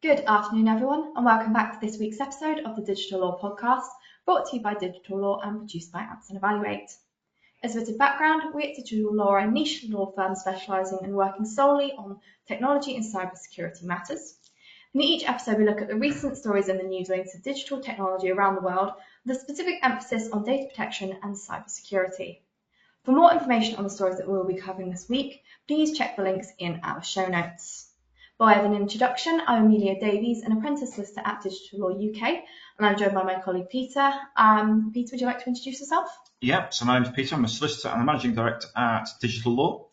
Good afternoon, everyone, and welcome back to this week's episode of the Digital Law Podcast, brought to you by Digital Law and produced by Anson Evaluate. As a bit of background, we at Digital Law are a niche law firm specialising in working solely on technology and cybersecurity matters. In each episode, we look at the recent stories in the news related to digital technology around the world, with a specific emphasis on data protection and cybersecurity. For more information on the stories that we will be covering this week, please check the links in our show notes. By way of an introduction, I'm Amelia Davies, an apprentice solicitor at Digital Law UK, and I'm joined by my colleague Peter. Peter, would you like to introduce yourself? Yeah, so my name's Peter. I'm a solicitor and a managing director at Digital Law.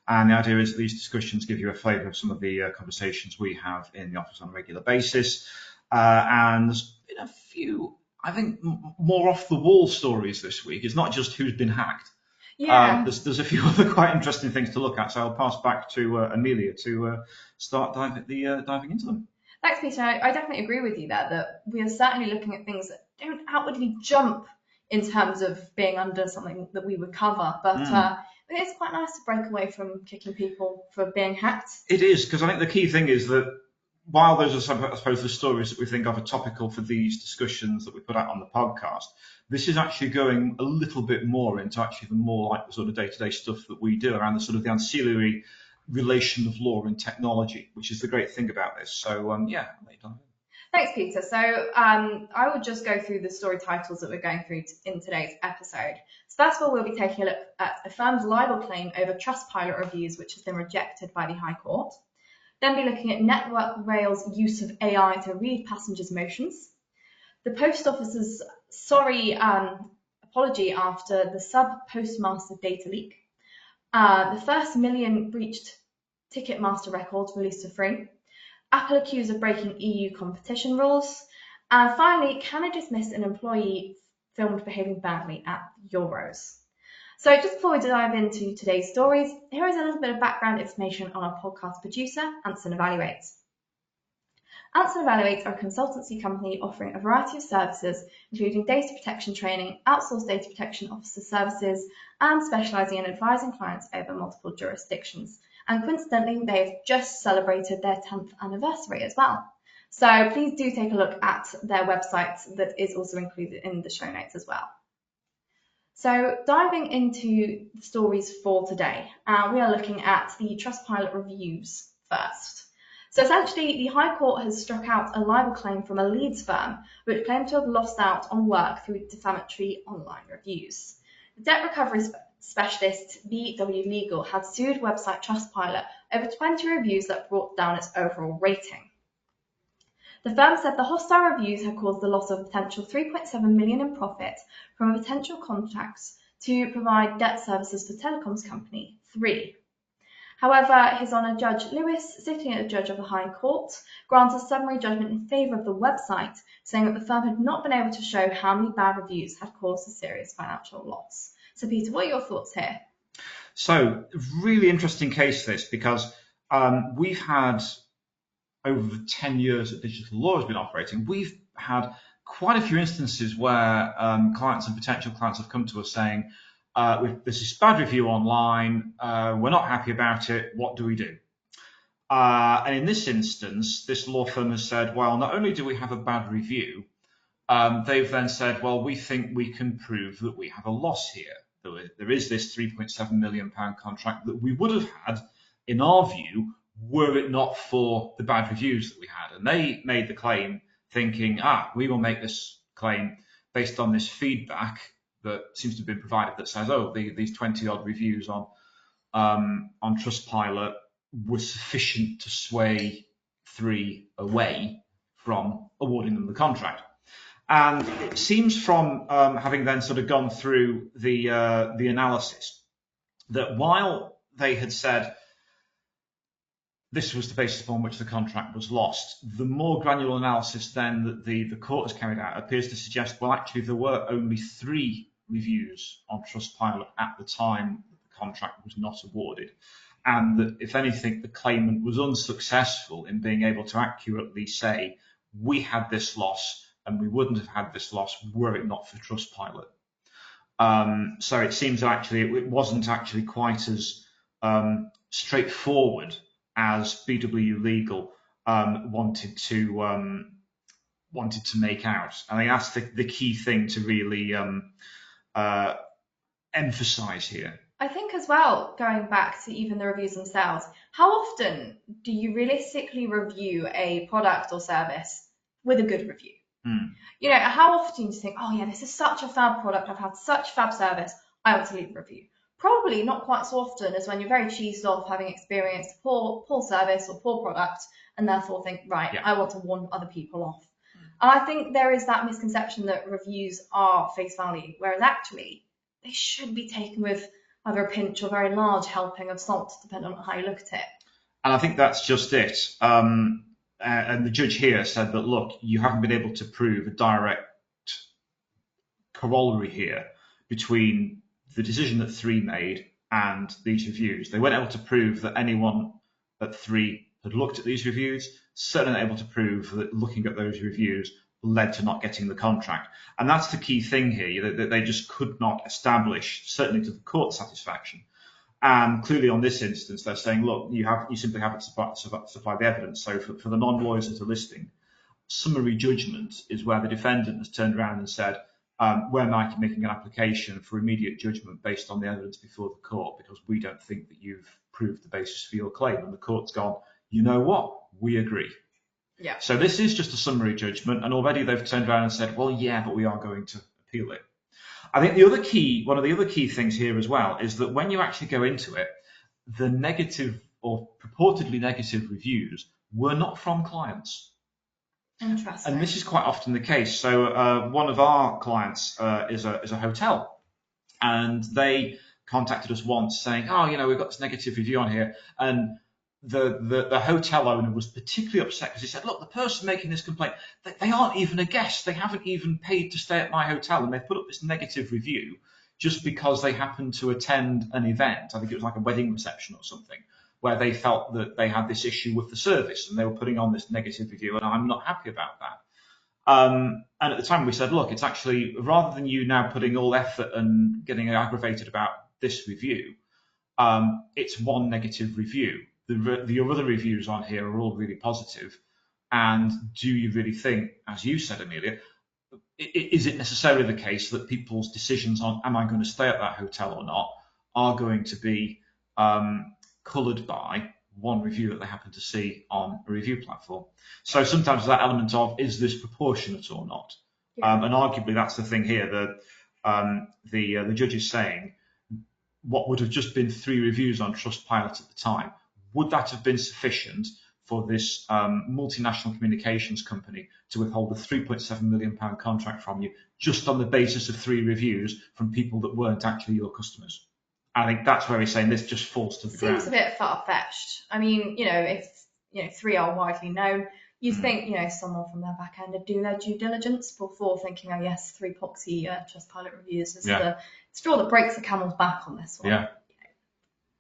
And the idea is that these discussions give you a flavour of some of the conversations we have in the office on a regular basis. And there's been a few, I think, more off-the-wall stories this week. It's not just who's been hacked. Yeah. There's a few other quite interesting things to look at, so I'll pass back to Amelia to start diving into them. Thanks, Peter. I definitely agree with you there, that we are certainly looking at things that don't outwardly jump in terms of being under something that we would cover, but it's quite nice to break away from kicking people for being hacked. It is, because I think the key thing is that while those are some, I suppose, the stories that we think of are topical for these discussions that we put out on the podcast, this is actually going a little bit more into actually the more like the sort of day-to-day stuff that we do around the sort of the ancillary relation of law and technology, which is the great thing about this. So, yeah, I'll let you dive in. Thanks, Peter. So I will just go through the story titles that we're going through in today's episode. So first of all, we'll be taking a look at a firm's libel claim over Trustpilot reviews, which has been rejected by the High Court. Then be looking at Network Rail's use of AI to read passengers' motions. The Post Office's apology after the sub-postmaster data leak. The first million breached Ticketmaster records released for free. Apple accused of breaking EU competition rules. And finally, can I dismiss an employee filmed behaving badly at Euros? So just before we dive into today's stories, here is a little bit of background information on our podcast producer, Anson Evaluates. Anson Evaluates are a consultancy company offering a variety of services, including data protection training, outsourced data protection officer services, and specialising in advising clients over multiple jurisdictions. And coincidentally, they've just celebrated their 10th anniversary as well. So please do take a look at their website that is also included in the show notes as well. So diving into the stories for today, we are looking at the Trustpilot reviews first. So essentially, the High Court has struck out a libel claim from a Leeds firm, which claimed to have lost out on work through defamatory online reviews. The debt recovery specialist BW Legal had sued website Trustpilot over 20 reviews that brought down its overall rating. The firm said the hostile reviews had caused the loss of a potential $3.7 million in profit from a potential contract to provide debt services for telecoms company 3. However, His Honour Judge Lewis, sitting as judge of the High Court, granted summary judgment in favour of the website, saying that the firm had not been able to show how many bad reviews had caused a serious financial loss. So, Peter, what are your thoughts here? So, really interesting case this, because we've had, over the 10 years that Digital Law has been operating, we've had quite a few instances where clients and potential clients have come to us saying, there's this bad review online, we're not happy about it, what do we do? And in this instance, this law firm has said, well, not only do we have a bad review, they've then said, well, we think we can prove that we have a loss here. There is this £3.7 million contract that we would have had, in our view, were it not for the bad reviews that we had. And they made the claim thinking, we will make this claim based on this feedback that seems to have been provided that says, these 20-odd reviews on Trustpilot were sufficient to sway 3 away from awarding them the contract. And it seems from having then sort of gone through the analysis that while they had said this was the basis upon which the contract was lost, the more granular analysis then that the court has carried out appears to suggest, well, actually, there were only 3 reviews on Trustpilot at the time the contract was not awarded. And that, if anything, the claimant was unsuccessful in being able to accurately say, we had this loss, and we wouldn't have had this loss were it not for Trustpilot. So it seems actually it wasn't actually quite as straightforward as BW Legal wanted to make out. I think that's the key thing to really emphasize here. I think as well, going back to even the reviews themselves, how often do you realistically review a product or service with a good review? You know, how often do you think, oh yeah, this is such a fab product, I've had such fab service, I want to leave a review? Probably not quite so often as when you're very cheesed off having experienced poor service or poor product, and therefore think, right, I want to warn other people off. And I think there is that misconception that reviews are face value, whereas actually they should be taken with either a pinch or a very large helping of salt, depending on how you look at it. And I think that's just it. And the judge here said that, look, you haven't been able to prove a direct corollary here between the decision that 3 made and these reviews. They weren't able to prove that anyone at 3 had looked at these reviews, certainly not able to prove that looking at those reviews led to not getting the contract. And that's the key thing here, that they just could not establish, certainly to the court's satisfaction. And clearly on this instance, they're saying, look, you simply haven't supplied the evidence. So for the non-lawyers that are listening, summary judgment is where the defendant has turned around and said, we're making an application for immediate judgment based on the evidence before the court because we don't think that you've proved the basis for your claim. And the court's gone, you know what? We agree. Yeah. So this is just a summary judgment, and already they've turned around and said, well, yeah, but we are going to appeal it. I think one of the other key things here as well is that when you actually go into it, the negative or purportedly negative reviews were not from clients. Interesting. And this is quite often the case. So one of our clients is a hotel, and they contacted us once saying, oh, we've got this negative review on here. And the hotel owner was particularly upset because he said, look, the person making this complaint, they aren't even a guest. They haven't even paid to stay at my hotel. And they've put up this negative review just because they happened to attend an event. I think it was like a wedding reception or something, where they felt that they had this issue with the service and they were putting on this negative review. And I'm not happy about that. And at the time we said, look, it's actually, rather than you now putting all effort and getting aggravated about this review, it's one negative review. The other reviews on here are all really positive. And do you really think, as you said, Amelia, is it necessarily the case that people's decisions on am I going to stay at that hotel or not are going to be coloured by one review that they happen to see on a review platform? So sometimes that element of, is this proportionate or not? Yeah. And arguably that's the thing here. The judge is saying what would have just been 3 reviews on Trustpilot at the time, would that have been sufficient for this multinational communications company to withhold a £3.7 million contract from you just on the basis of 3 reviews from people that weren't actually your customers? I think that's where he's saying this just falls to the ground. Seems a bit far-fetched. I mean, if 3 are widely known, you'd think, someone from their back end would do their due diligence before thinking, oh yes, 3 proxy Trustpilot reviews is the straw that breaks the camel's back on this one. Yeah.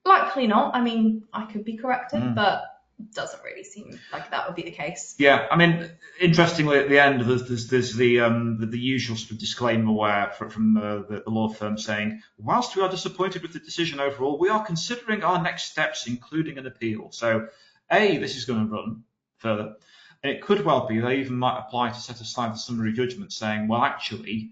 Likely not. I mean, I could be corrected, but it doesn't really seem like that would be the case. Yeah, I mean, interestingly, at the end, there's the usual sort of disclaimer where from the law firm saying, whilst we are disappointed with the decision overall, we are considering our next steps, including an appeal. So, this is going to run further. And it could well be they even might apply to set aside the summary judgment saying, well, actually,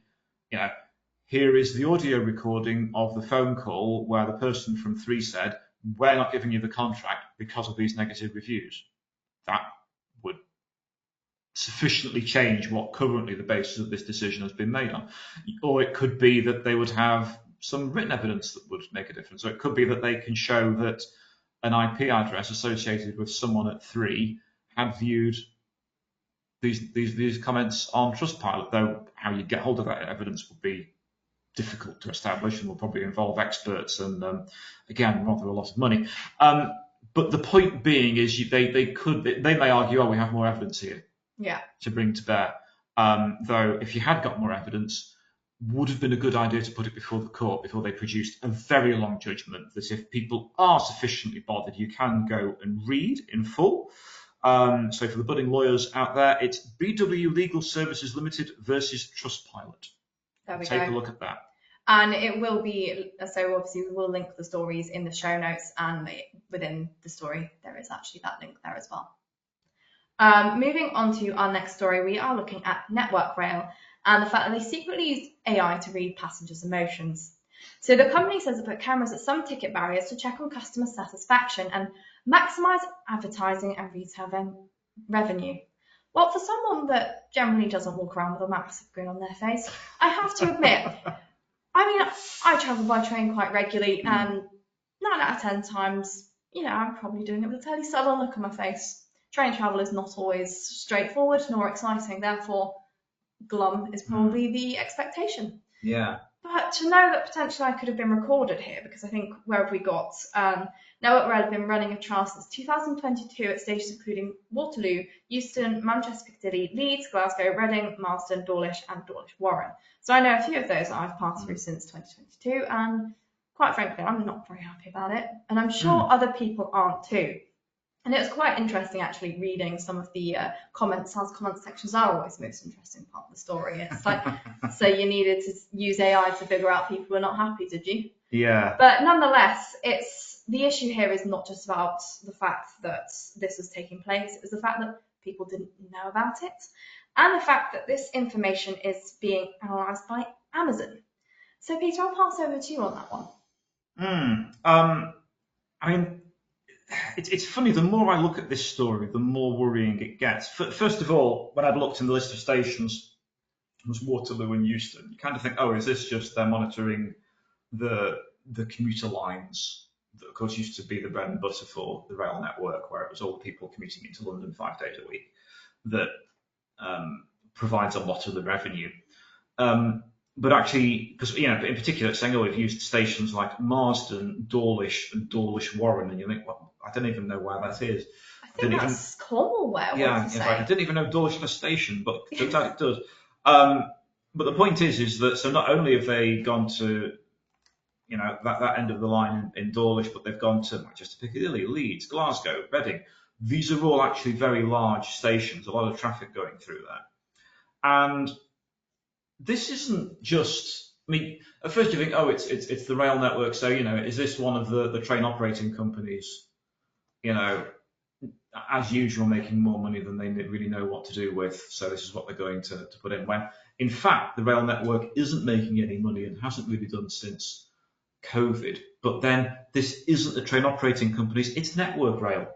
here is the audio recording of the phone call where the person from 3 said, we're not giving you the contract because of these negative reviews. That would sufficiently change what currently the basis of this decision has been made on. Or it could be that they would have some written evidence that would make a difference. Or it could be that they can show that an IP address associated with someone at 3 had viewed these comments on Trustpilot, though how you get hold of that evidence would be difficult to establish and will probably involve experts and, again, rather a lot of money. But the point being is they may argue, oh, we have more evidence here to bring to bear. Though if you had got more evidence, would have been a good idea to put it before the court before they produced a very long judgment that if people are sufficiently bothered, you can go and read in full. So for the budding lawyers out there, it's BW Legal Services Limited versus Trustpilot. Take a look at that. And it will be, so obviously we will link the stories in the show notes, and within the story there is actually that link there as well. Moving on to our next story, we are looking at Network Rail and the fact that they secretly used AI to read passengers' emotions. So the company says they put cameras at some ticket barriers to check on customer satisfaction and maximize advertising and retail revenue. Well, for someone that generally doesn't walk around with a massive grin on their face, I have to admit, I travel by train quite regularly, and 9 out of 10 times, I'm probably doing it with a fairly sullen look on my face. Train travel is not always straightforward nor exciting, therefore glum is probably the expectation. Yeah. But to know that potentially I could have been recorded here, because I think where have we got? Network Rail have been running a trial since 2022 at stations including Waterloo, Euston, Manchester Piccadilly, Leeds, Glasgow, Reading, Marsden, Dawlish and Dawlish Warren. So I know a few of those that I've passed through since 2022, and quite frankly, I'm not very happy about it. And I'm sure other people aren't too. And it was quite interesting actually reading some of the comments, as comment sections are always the most interesting part of the story. It's like, so you needed to use AI to figure out people were not happy, did you? Yeah. But nonetheless, the issue here is not just about the fact that this was taking place, it was the fact that people didn't know about it, and the fact that this information is being analysed by Amazon. So Peter, I'll pass over to you on that one. It's funny, the more I look at this story, the more worrying it gets. First of all, when I'd looked in the list of stations, it was Waterloo and Euston. You kind of think, oh, is this just they're monitoring the commuter lines that, of course, used to be the bread and butter for the rail network, where it was all the people commuting into London 5 days a week that provides a lot of the revenue. But actually, because in particular, it's saying, oh, we've used stations like Marsden, Dawlish, and Dawlish Warren, and you think, well, I don't even know where that is. I think that's Cornwall. Yeah, in fact, I didn't even know Dawlish had a station, but it turns out it does. But the point is that so not only have they gone to that end of the line in Dawlish, but they've gone to Manchester Piccadilly, Leeds, Glasgow, Reading. These are all actually very large stations, a lot of traffic going through there. And this isn't just, at first you think, oh, it's the rail network, so, is this one of the train operating companies, as usual, making more money than they really know what to do with, so this is what they're going to put in. When, in fact, the rail network isn't making any money and hasn't really done since COVID. But then this isn't the train operating companies, it's Network Rail,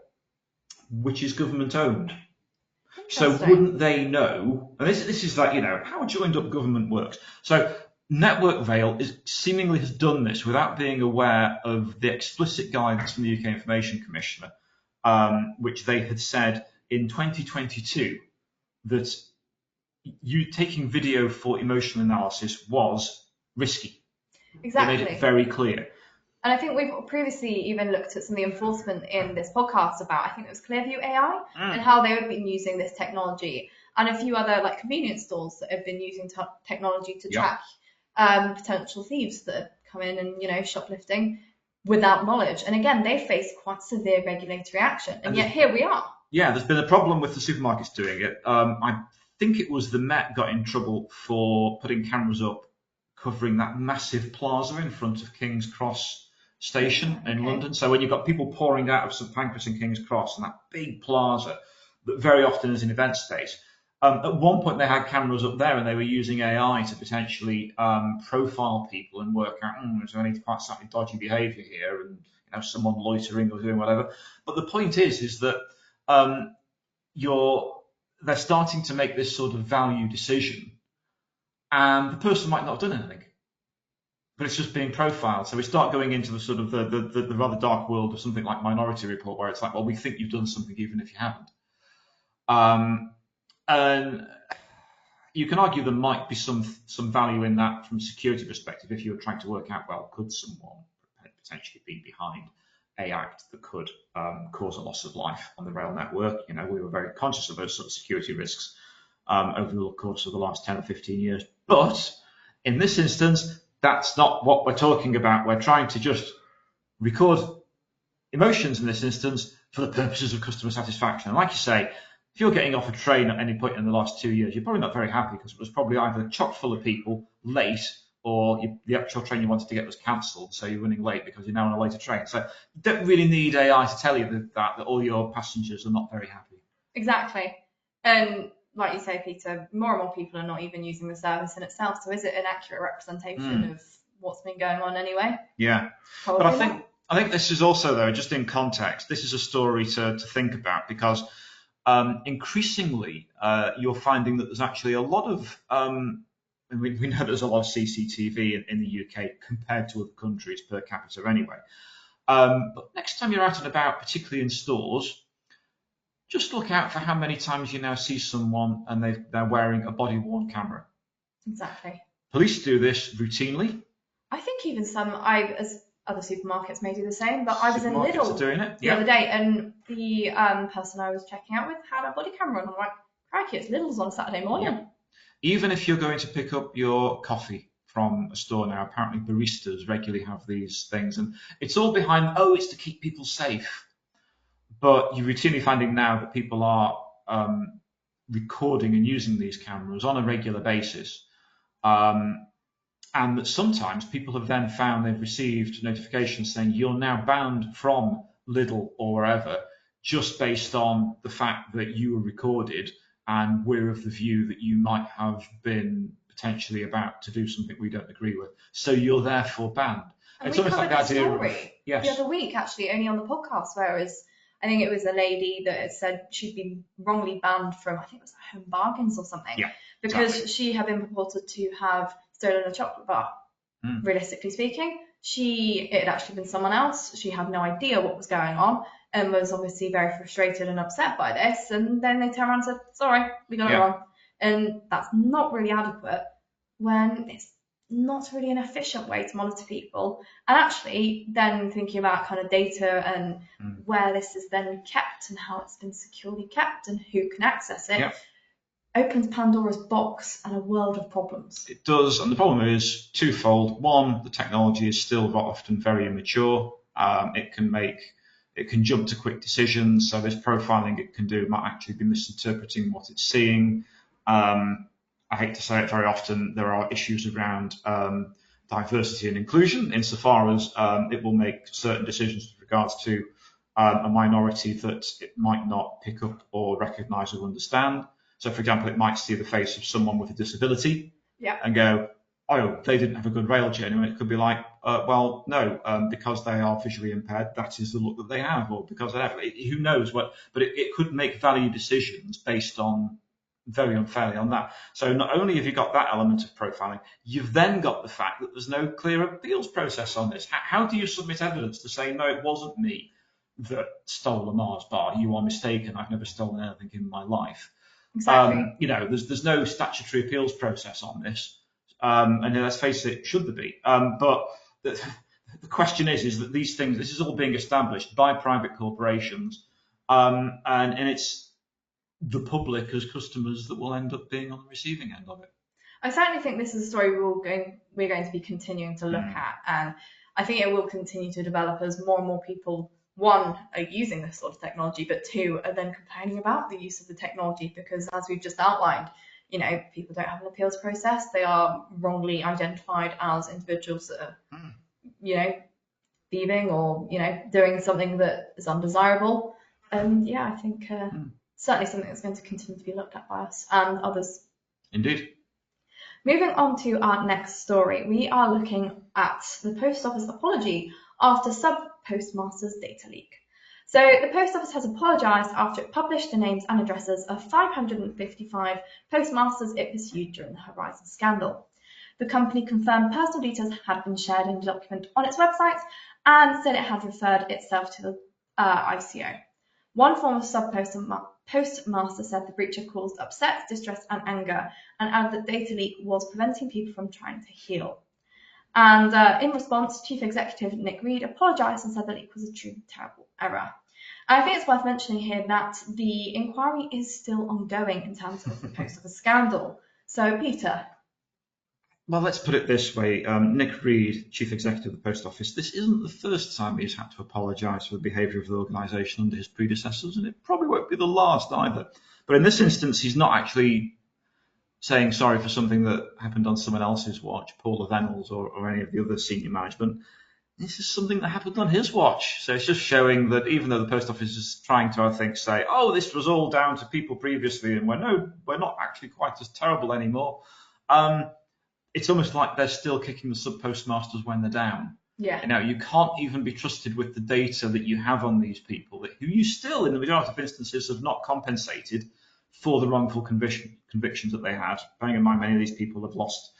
which is government owned. So wouldn't they know? And this is like, how joined up government works. So Network Rail seemingly has done this without being aware of the explicit guidance from the UK Information Commissioner, which they had said in 2022 that you taking video for emotional analysis was risky. Exactly. They made it very clear. And I think we've previously even looked at some of the enforcement in this podcast about, I think it was Clearview AI, and how they have been using this technology, and a few other like convenience stores that have been using technology to track potential thieves that come in and shoplifting without knowledge. And again, they face quite severe regulatory action, and yet here we are. Yeah, there's been a problem with the supermarkets doing it. I think it was the Met got in trouble for putting cameras up covering that massive plaza in front of King's Cross station in London. So when you've got people pouring out of St Pancras and King's Cross and that big plaza that very often is an event space, at one point they had cameras up there and they were using AI to potentially profile people and work out, is there any quite slightly dodgy behaviour here and someone loitering or doing whatever. But the point is that they're starting to make this sort of value decision, and the person might not have done anything, but it's just being profiled. So we start going into the sort of the rather dark world of something like Minority Report, where it's like, well, we think you've done something even if you haven't. And you can argue there might be some value in that from a security perspective if you were trying to work out, well, could someone potentially be behind an act that could cause a loss of life on the rail network? We were very conscious of those sort of security risks over the course of the last 10 or 15 years. But in this instance, that's not what we're talking about. We're trying to just record emotions in this instance for the purposes of customer satisfaction. And like you say, if you're getting off a train at any point in the last 2 years, you're probably not very happy because it was probably either chock full of people, late, or the actual train you wanted to get was cancelled, so you're running late because you're now on a later train. So you don't really need AI to tell you that all your passengers are not very happy. Exactly. And like you say, Peter, more and more people are not even using the service in itself. So is it an accurate representation of what's been going on anyway? Yeah. Probably But not. I think this is also, though, just in context, this is a story to think about, because increasingly you're finding that there's actually a lot of, we know there's a lot of CCTV in the UK compared to other countries per capita anyway. But next time you're out and about, particularly in stores, just look out for how many times you now see someone and they're wearing a body-worn camera. Exactly. Police do this routinely. I think even as other supermarkets may do the same, but I was in Supermarkets Lidl are doing it. the other day, and the person I was checking out with had a body camera on. I'm like, crikey, it's Lidl's on Saturday morning. Yep. Even if you're going to pick up your coffee from a store now, apparently baristas regularly have these things, and it's all behind, it's to keep people safe. But you're routinely finding now that people are recording and using these cameras on a regular basis. And that sometimes people have then found they've received notifications saying you're now banned from Lidl or wherever, just based on the fact that you were recorded and we're of the view that you might have been potentially about to do something we don't agree with. So you're therefore banned. And it's we almost covered like the this idea story of, yes. the other week, actually, only on the podcast, whereas I think it was a lady that had said she'd been wrongly banned from, I think it was Home Bargains or something, because exactly. she had been purported to have stolen a chocolate bar. Realistically speaking, it had actually been someone else. She had no idea what was going on and was obviously very frustrated and upset by this. And then they turned around and said, sorry, we got it wrong. And that's not really adequate when it's not really an efficient way to monitor people. And actually then thinking about kind of data and where this is then kept and how it's been securely kept and who can access it. Opens Pandora's box and a world of problems. It does, and the problem is twofold. One, the technology is still often very immature. It can jump to quick decisions. So this profiling it can do might actually be misinterpreting what it's seeing. I hate to say it, very often there are issues around diversity and inclusion, insofar as it will make certain decisions with regards to a minority that it might not pick up or recognise or understand. So, for example, it might see the face of someone with a disability and go, oh, they didn't have a good rail journey. And it could be like, well, no, because they are visually impaired, that is the look that they have, or because they have, who knows what. But it could make value decisions based on very unfairly on that. So not only have you got that element of profiling, you've then got the fact that there's no clear appeals process on this. How do you submit evidence to say, no, it wasn't me that stole a Mars bar? You are mistaken. I've never stolen anything in my life. Exactly. There's no statutory appeals process on this, and let's face it, should there be? But the question is that these things, this is all being established by private corporations, and it's the public as customers that will end up being on the receiving end of it. I certainly think this is a story we're going to be continuing to look at, and I think it will continue to develop as more and more people, one, are using this sort of technology, but two, are then complaining about the use of the technology, because as we've just outlined, people don't have an appeals process. They are wrongly identified as individuals that are, thieving or, doing something that is undesirable. And I think certainly something that's going to continue to be looked at by us and others. Indeed. Moving on to our next story, we are looking at the Post Office apology after sub-postmaster's data leak. So the Post Office has apologised after it published the names and addresses of 555 postmasters it pursued during the Horizon scandal. The company confirmed personal details had been shared in a document on its website and said it had referred itself to the ICO. One former sub-postmaster said the breach had caused upset, distress and anger, and added that data leak was preventing people from trying to heal. And in response, Chief Executive Nick Reed apologised and said the leak was a truly terrible error. And I think it's worth mentioning here that the inquiry is still ongoing in terms of the Post Office scandal. So, Peter. Well, let's put it this way. Nick Reed, Chief Executive of the Post Office, this isn't the first time he's had to apologise for the behaviour of the organisation under his predecessors, and it probably won't be the last either. But in this instance, he's not actually saying sorry for something that happened on someone else's watch, Paula Venables or any of the other senior management. this is something that happened on his watch. So it's just showing that even though the post office is trying to, I think, say, oh, this was all down to people previously, and we're not actually quite as terrible anymore. It's almost like they're still kicking the sub postmasters when they're down. Yeah. You know, you can't even be trusted with the data that you have on these people, who you still, in the majority of instances, have not compensated for the wrongful convictions that they had. Bearing in mind, many of these people have lost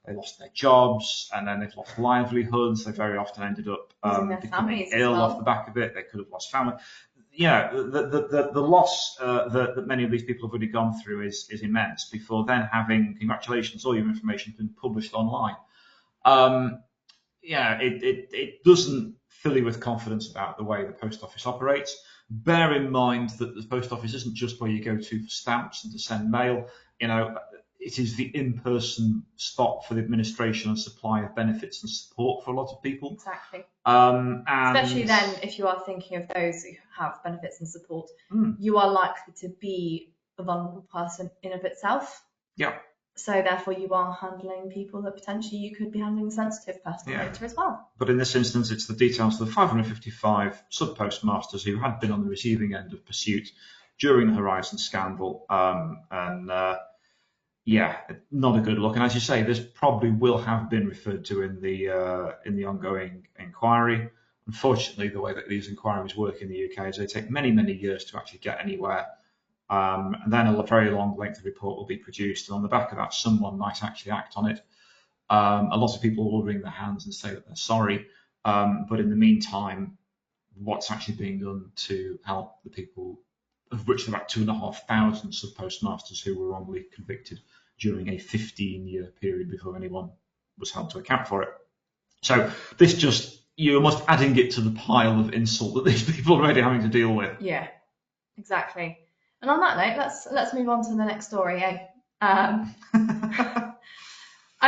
their jobs, and then they've lost livelihoods. They very often ended up becoming ill off the back of it. They could have lost family. You know, the loss that many of these people have already gone through is immense before then having, congratulations, all your information has been published online. It doesn't fill you with confidence about the way the post office operates. Bear in mind that the post office isn't just where you go to for stamps and to send mail. You know, it is the in-person spot for the administration and supply of benefits and support for a lot of people. Exactly. And especially then, if you are thinking of those who have benefits and support, you are likely to be a vulnerable person in of itself. Yeah. So therefore, you are handling people that potentially you could be handling sensitive personal data as well. But in this instance, it's the details of the 555 sub-postmasters who had been on the receiving end of pursuit during the Horizon scandal. Not a good look. And as you say, this probably will have been referred to in the ongoing inquiry. Unfortunately, the way that these inquiries work in the UK is they take many, many years to actually get anywhere. And then a very long, lengthy report will be produced, and on the back of that, someone might actually act on it. A lot of people will wring their hands and say that they're sorry, but in the meantime, what's actually being done to help the people, of which there are about 2,500 sub-postmasters who were wrongly convicted during a 15-year period before anyone was held to account for it. So this just, you're almost adding it to the pile of insult that these people are already having to deal with. Yeah, exactly. And on that note, let's move on to the next story, I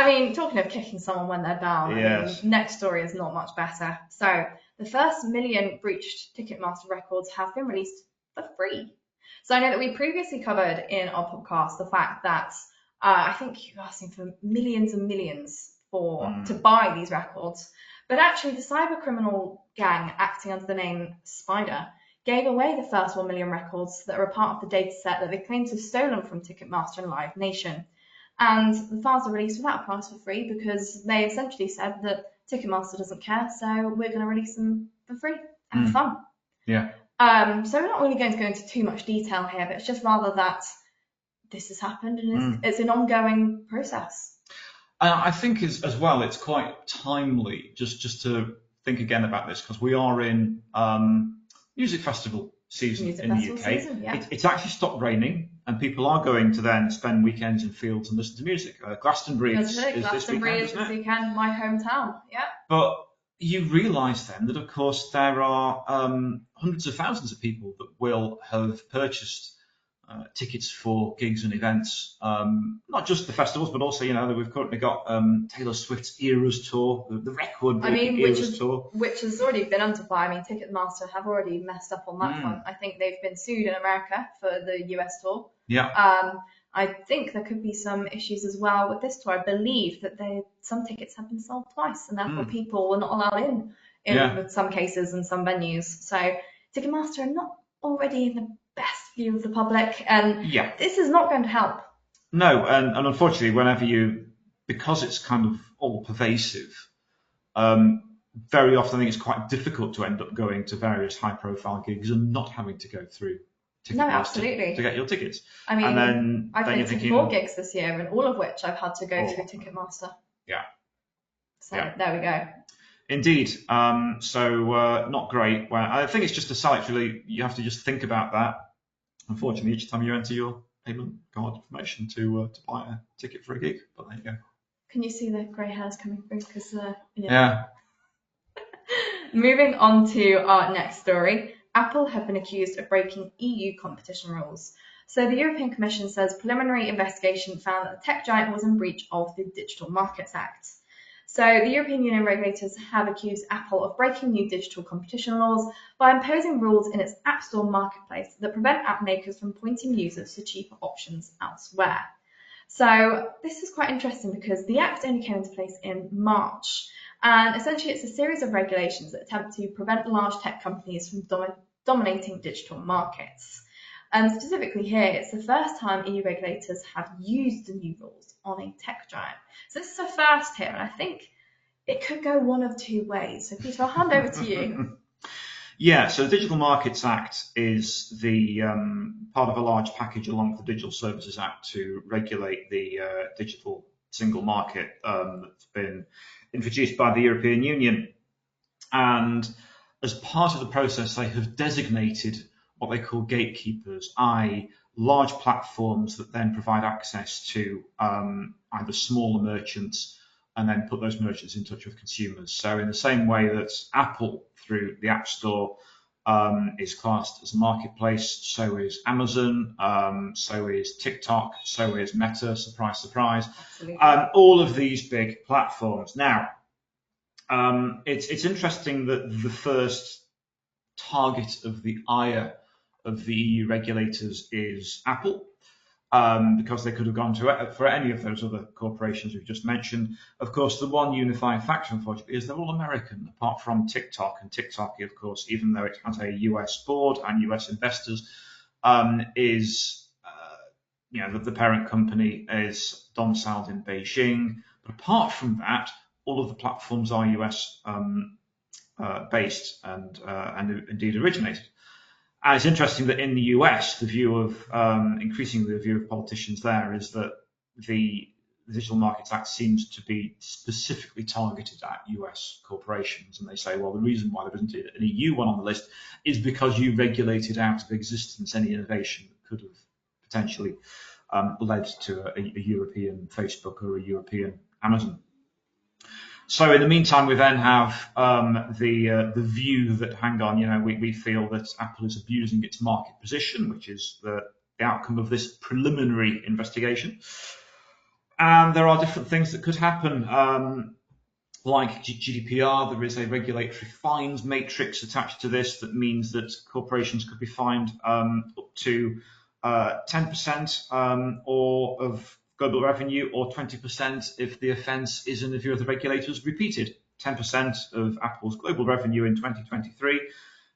mean, talking of kicking someone when they're down, yes. I mean, next story is not much better. So the first million breached Ticketmaster records have been released for free. So I know that we previously covered in our podcast the fact that I think you're asking for millions and millions to buy these records. But actually, the cyber criminal gang acting under the name Spider gave away the first 1 million records that are a part of the data set that they claim to have stolen from Ticketmaster and Live Nation. And the files are released without a price for free because they essentially said that Ticketmaster doesn't care, so we're going to release them for free and for fun. Yeah. So we're not really going to go into too much detail here, but it's just rather that this has happened and it's an ongoing process. I think as well, it's quite timely just to think again about this because we are in music festival season in the UK. It's actually stopped raining and people are going to then spend weekends in fields and listen to music. Glastonbury is this weekend, my hometown. Yeah. But you realise then that, of course, there are hundreds of thousands of people that will have purchased tickets for gigs and events, not just the festivals, but also, you know, that we've currently got Taylor Swift's Eras Tour, the record Eras Tour. Which has already been under fire. I mean, Ticketmaster have already messed up on that front. I think they've been sued in America for the US tour. Yeah. I think there could be some issues as well with this tour. I believe that some tickets have been sold twice, and therefore people were not allowed in some cases and some venues. So Ticketmaster are not already in the best view of the public, and this is not going to help. No, and unfortunately, because it's kind of all pervasive, very often I think it's quite difficult to end up going to various high-profile gigs and not having to go through Ticketmaster to get your tickets. I mean, and then I've been to 4 gigs this year, and all of which I've had to go through Ticketmaster. Yeah. So there we go. Indeed. So not great. Well, I think it's just you have to just think about that. Unfortunately, each time you enter your payment card information to buy a ticket for a gig, but there you go. Can you see the grey hairs coming through? Because yeah. Moving on to our next story. Apple have been accused of breaking EU competition rules. So the European Commission says preliminary investigation found that the tech giant was in breach of the Digital Markets Act. So the European Union regulators have accused Apple of breaking new digital competition laws by imposing rules in its App Store marketplace that prevent app makers from pointing users to cheaper options elsewhere. So this is quite interesting because the act only came into place in March. And essentially, it's a series of regulations that attempt to prevent large tech companies from dominating digital markets. Specifically here, it's the first time EU regulators have used the new rules on a tech giant. So this is a first here, and I think it could go one of two ways. So Peter, I'll hand over to you. Yeah, so the Digital Markets Act is the part of a large package along with the Digital Services Act to regulate the digital single market that's been introduced by the European Union. And as part of the process, they have designated what they call gatekeepers, i.e. large platforms that then provide access to either smaller merchants and then put those merchants in touch with consumers. So in the same way that Apple, through the App Store, is classed as a marketplace, so is Amazon, so is TikTok, so is Meta, surprise, surprise. All of these big platforms. Now, it's interesting that the first target of the ire of the EU regulators is Apple, because they could have gone for any of those other corporations we've just mentioned. Of course, the one unifying factor, unfortunately, is they're all American, apart from TikTok. And TikTok, of course, even though it has a US board and US investors, is the parent company is domiciled in Beijing. But apart from that, all of the platforms are US based and indeed originated. And it's interesting that in the US, the view of increasingly the view of politicians there is that the Digital Markets Act seems to be specifically targeted at US corporations. And they say, well, the reason why there isn't an EU one on the list is because you regulated out of existence any innovation that could have potentially led to a European Facebook or a European Amazon. So in the meantime, we then have the view that, hang on, we feel that Apple is abusing its market position, which is the outcome of this preliminary investigation. And there are different things that could happen. Like GDPR, there is a regulatory fines matrix attached to this that means that corporations could be fined up to 10% or of global revenue, or 20% if the offence is, in the view of the regulators, repeated. 10% of Apple's global revenue in 2023.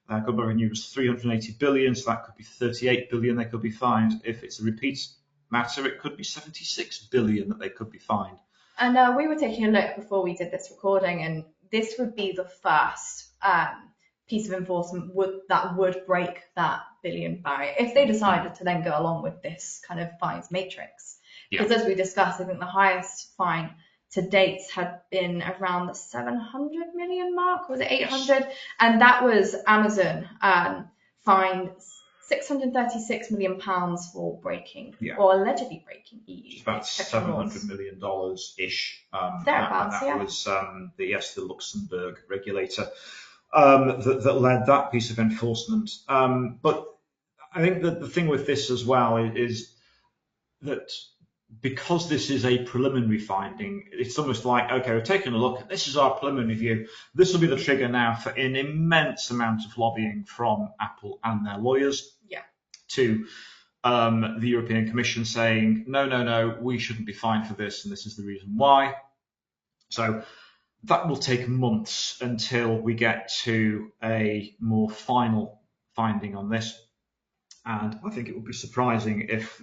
Global revenue was 380 billion, so that could be 38 billion they could be fined. If it's a repeat matter, it could be 76 billion that they could be fined. And we were taking a look before we did this recording, and this would be the first piece of enforcement that would break that billion barrier if they decided to then go along with this kind of fines matrix. Because as we discussed, I think the highest fine to date had been around the 700 million mark, was it 800? Yes. And that was Amazon fined £636 million for breaking or allegedly breaking EU. It's about $700 million ish. Thereabouts, that was the Luxembourg regulator that led that piece of enforcement. But I think that the thing with this as well is that because this is a preliminary finding, it's almost like, okay, we're taking a look, this is our preliminary view. This will be the trigger now for an immense amount of lobbying from Apple and their lawyers to the European Commission saying, no, we shouldn't be fined for this, and this is the reason why. So that will take months until we get to a more final finding on this. And I think it would be surprising if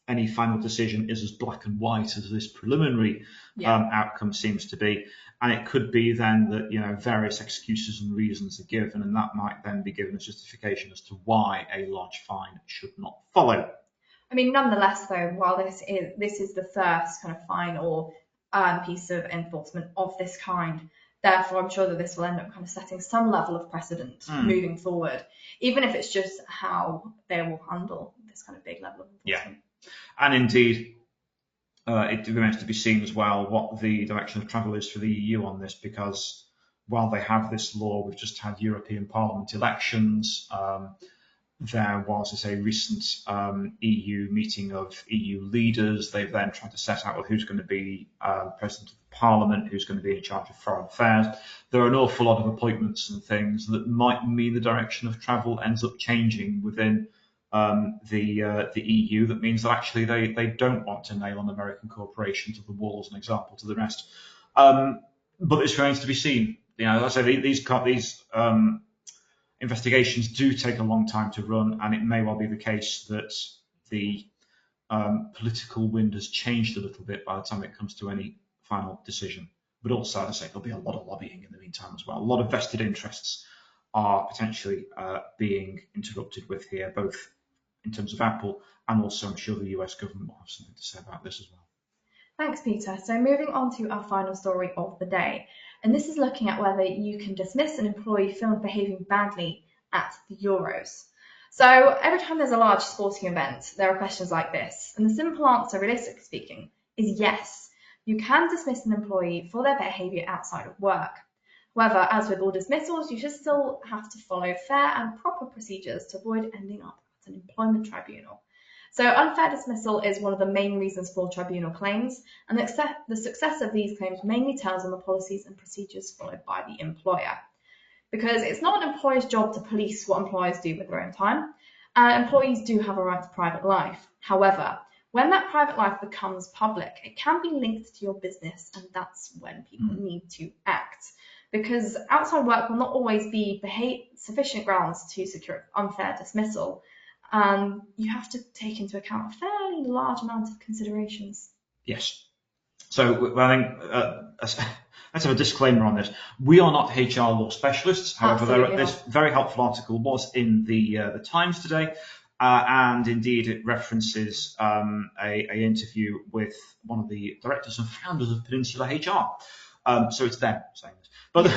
any final decision is as black and white as this preliminary outcome seems to be. And it could be then that, various excuses and reasons are given, and that might then be given as justification as to why a large fine should not follow. I mean, nonetheless, though, while this is the first kind of fine or piece of enforcement of this kind, therefore, I'm sure that this will end up kind of setting some level of precedent moving forward, even if it's just how they will handle this kind of big level of enforcement. And indeed, it remains to be seen as well what the direction of travel is for the EU on this, because while they have this law, we've just had European Parliament elections. There was a recent EU meeting of EU leaders. They've then tried to set out who's going to be President of Parliament, who's going to be in charge of foreign affairs. There are an awful lot of appointments and things that might mean the direction of travel ends up changing within the EU. That means that actually they don't want to nail an American corporation to the wall as an example to the rest. but this remains to be seen. As I say, these investigations do take a long time to run, and it may well be the case that the political wind has changed a little bit by the time it comes to any final decision. But also, as I say, there'll be a lot of lobbying in the meantime as well. A lot of vested interests are potentially being interrupted with here, both in terms of Apple and also I'm sure the US government will have something to say about this as well. Thanks, Peter. So moving on to our final story of the day. And this is looking at whether you can dismiss an employee filmed behaving badly at the Euros. So every time there's a large sporting event, there are questions like this. And the simple answer, realistically speaking, is yes. You can dismiss an employee for their behaviour outside of work. However, as with all dismissals, you should still have to follow fair and proper procedures to avoid ending up at an employment tribunal. So unfair dismissal is one of the main reasons for tribunal claims, and the success of these claims mainly turns on the policies and procedures followed by the employer. Because it's not an employer's job to police what employers do with their own time. Employees do have a right to private life. However, when that private life becomes public, it can be linked to your business, and that's when people need to act. Because outside work will not always be sufficient grounds to secure unfair dismissal. You have to take into account a fairly large amount of considerations. Yes. So I think let's have a disclaimer on this. We are not HR law specialists. However, this very helpful article was in the Times today, and indeed it references an interview with one of the directors and founders of Peninsula HR. So it's them saying this. But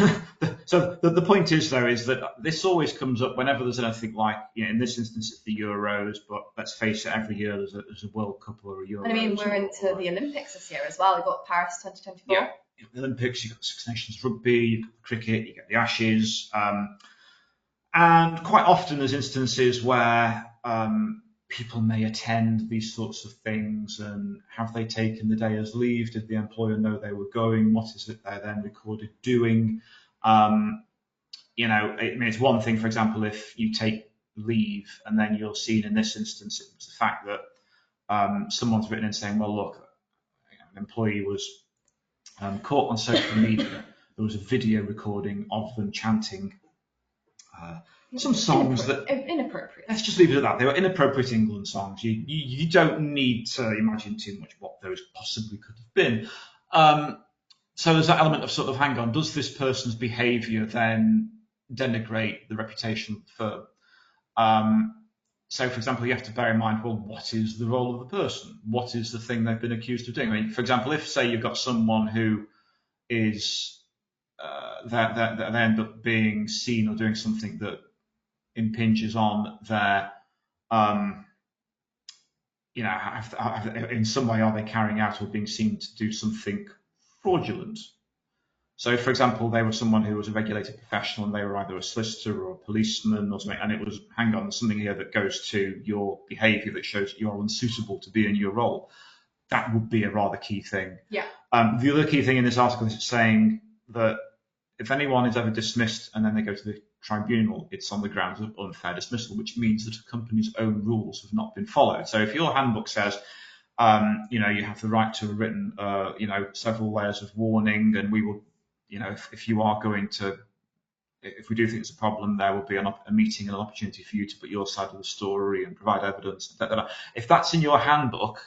so the point is, though, is that this always comes up whenever there's anything like, in this instance, it's the Euros, but let's face it, every year there's a World Cup or a Euros. And I mean, we're into the Olympics this year as well. We've got Paris 2024. Yeah, the Olympics, you've got Six Nations Rugby, you've got cricket, you get the Ashes. And quite often there's instances where people may attend these sorts of things, and have they taken the day as leave? Did the employer know they were going? What is it they're then recorded doing? It's one thing, for example, if you take leave and then you're seen, in this instance, it was the fact that someone's written in saying, well, look, an employee was caught on social media. There was a video recording of them chanting some songs that inappropriate. Let's just leave it at that. They were inappropriate England songs. You don't need to imagine too much what those possibly could have been. So there's that element of sort of, hang on, does this person's behaviour then denigrate the reputation of the firm? So, for example, you have to bear in mind, well, what is the role of the person? What is the thing they've been accused of doing? I mean, for example, if, say, you've got someone who is that they end up being seen or doing something that impinges on their, in some way, are they carrying out or being seen to do something fraudulent? So, for example, they were someone who was a regulated professional and they were either a solicitor or a policeman or something, and it was, hang on, there's something here that goes to your behaviour that shows that you're unsuitable to be in your role. That would be a rather key thing. Yeah. The other key thing in this article is saying that if anyone is ever dismissed and then they go to the tribunal, it's on the grounds of unfair dismissal, which means that a company's own rules have not been followed. So if your handbook says, you have the right to a written, several layers of warning, and we will, if you are going to, if we do think it's a problem, there will be a meeting and an opportunity for you to put your side of the story and provide evidence. If that's in your handbook,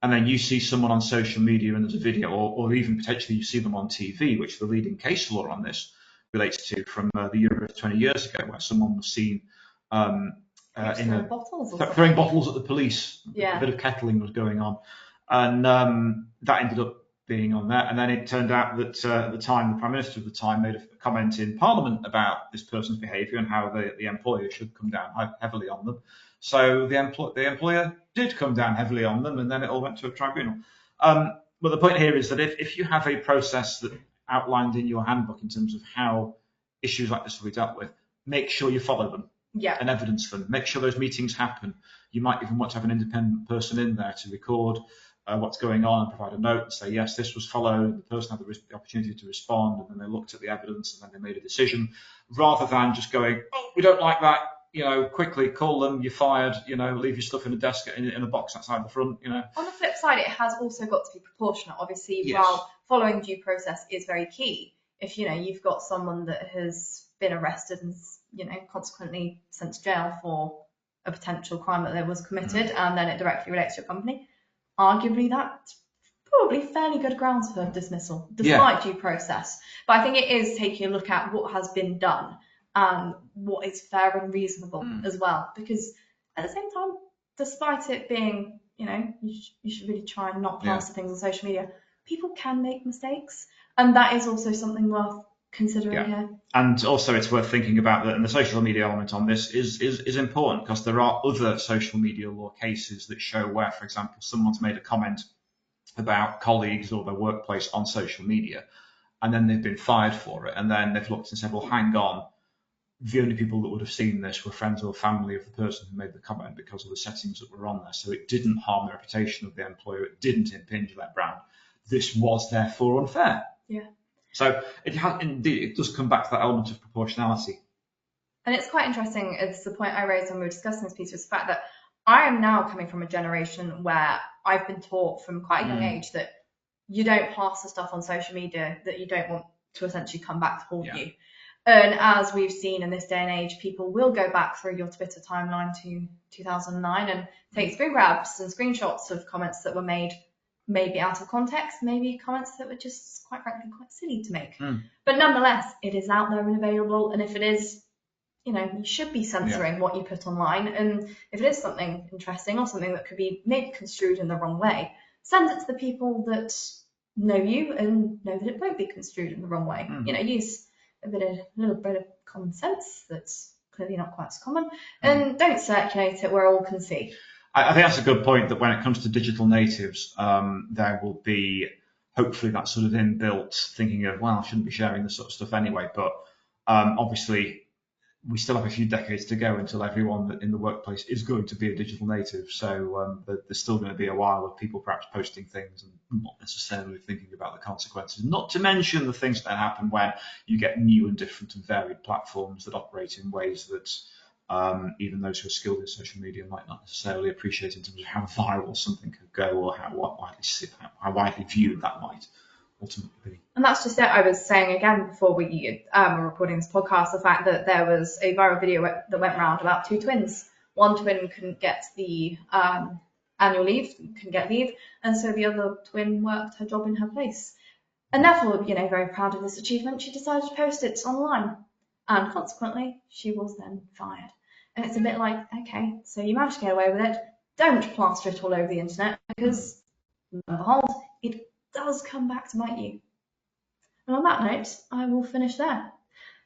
and then you see someone on social media and there's a video, or even potentially you see them on TV, which the leading case law on this relates to from the Euros 20 years ago, where someone was seen throwing bottles at the police. Yeah. A bit of kettling was going on, and that ended up being on there. And then it turned out that at the time, the Prime Minister of the time made a comment in Parliament about this person's behaviour and how the employer should come down heavily on them. So the employer did come down heavily on them, and then it all went to a tribunal. But the point here is that if you have a process that outlined in your handbook in terms of how issues like this will be dealt with, make sure you follow them and evidence them. Make sure those meetings happen. You might even want to have an independent person in there to record what's going on and provide a note and say, yes, this was followed, the person had the opportunity to respond, and then they looked at the evidence and then they made a decision, rather than just going, oh, we don't like that, quickly call them, you're fired, leave your stuff in a desk in a box outside the front, On the flip side, it has also got to be proportionate. Obviously, Yes. while following due process is very key, if you've got someone that has been arrested and consequently sent to jail for a potential crime that was committed, and then it directly relates to your company, arguably that's probably fairly good grounds for dismissal, despite due process. But I think it is taking a look at what has been done and what is fair and reasonable as well. Because at the same time, despite it being, you should really try and not plaster things on social media, people can make mistakes. And that is also something worth considering here. And also it's worth thinking about that, and the social media element on this is important, because there are other social media law cases that show where, for example, someone's made a comment about colleagues or their workplace on social media, and then they've been fired for it, and then they've looked and said, well, hang on, the only people that would have seen this were friends or family of the person who made the comment because of the settings that were on there. So it didn't harm the reputation of the employer. It didn't impinge their brand. This was therefore unfair. Yeah. So it does come back to that element of proportionality. And it's quite interesting, it's the point I raised when we were discussing this piece, was the fact that I am now coming from a generation where I've been taught from quite a young age that you don't plaster stuff on social media that you don't want to essentially come back to haunt you. And as we've seen in this day and age, people will go back through your Twitter timeline to 2009 and take screen grabs and screenshots of comments that were made, maybe out of context, maybe comments that were just, quite frankly, quite silly to make. But nonetheless, it is out there and available. And if it is, you should be censoring what you put online. And if it is something interesting or something that could be maybe construed in the wrong way, send it to the people that know you and know that it won't be construed in the wrong way. Use a little bit of common sense that's clearly not quite as common, and don't circulate it where all can see. I think that's a good point, that when it comes to digital natives, there will be hopefully that sort of inbuilt thinking of, well, I shouldn't be sharing this sort of stuff anyway. But obviously, we still have a few decades to go until everyone in the workplace is going to be a digital native. So there's still going to be a while of people perhaps posting things and not necessarily thinking about the consequences. Not to mention the things that happen when you get new and different and varied platforms that operate in ways that even those who are skilled in social media might not necessarily appreciate, in terms of how viral something could go or how widely viewed that might ultimately be. And that's just it. I was saying again before we were recording this podcast, the fact that there was a viral video that went around about two twins. One twin couldn't get the annual leave, couldn't get leave, and so the other twin worked her job in her place. And therefore, very proud of this achievement, she decided to post it online. And consequently, she was then fired. And it's a bit like, okay, so you managed to get away with it. Don't plaster it all over the internet, because, lo and behold, it does come back to bite you. And on that note, I will finish there.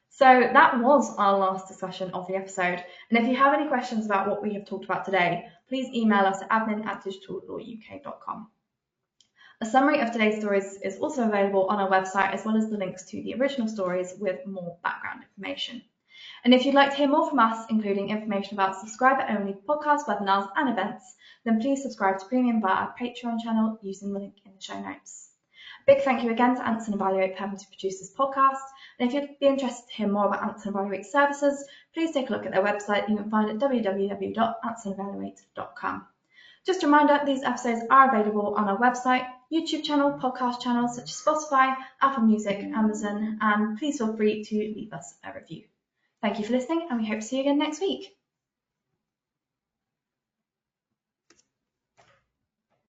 So that was our last discussion of the episode. And if you have any questions about what we have talked about today, please email us at admin@digitallawuk.com. A summary of today's stories is also available on our website, as well as the links to the original stories with more background information. And if you'd like to hear more from us, including information about subscriber-only podcasts, webinars, and events, then please subscribe to Premium via our Patreon channel using the link in the show notes. A big thank you again to Anson Evaluate for helping to produce this podcast. And if you'd be interested to hear more about Anson Evaluate services, please take a look at their website. You can find it at www.ansonevaluate.com. Just a reminder, these episodes are available on our website, YouTube channel, podcast channels such as Spotify, Apple Music, Amazon, and please feel free to leave us a review. Thank you for listening, and we hope to see you again next week.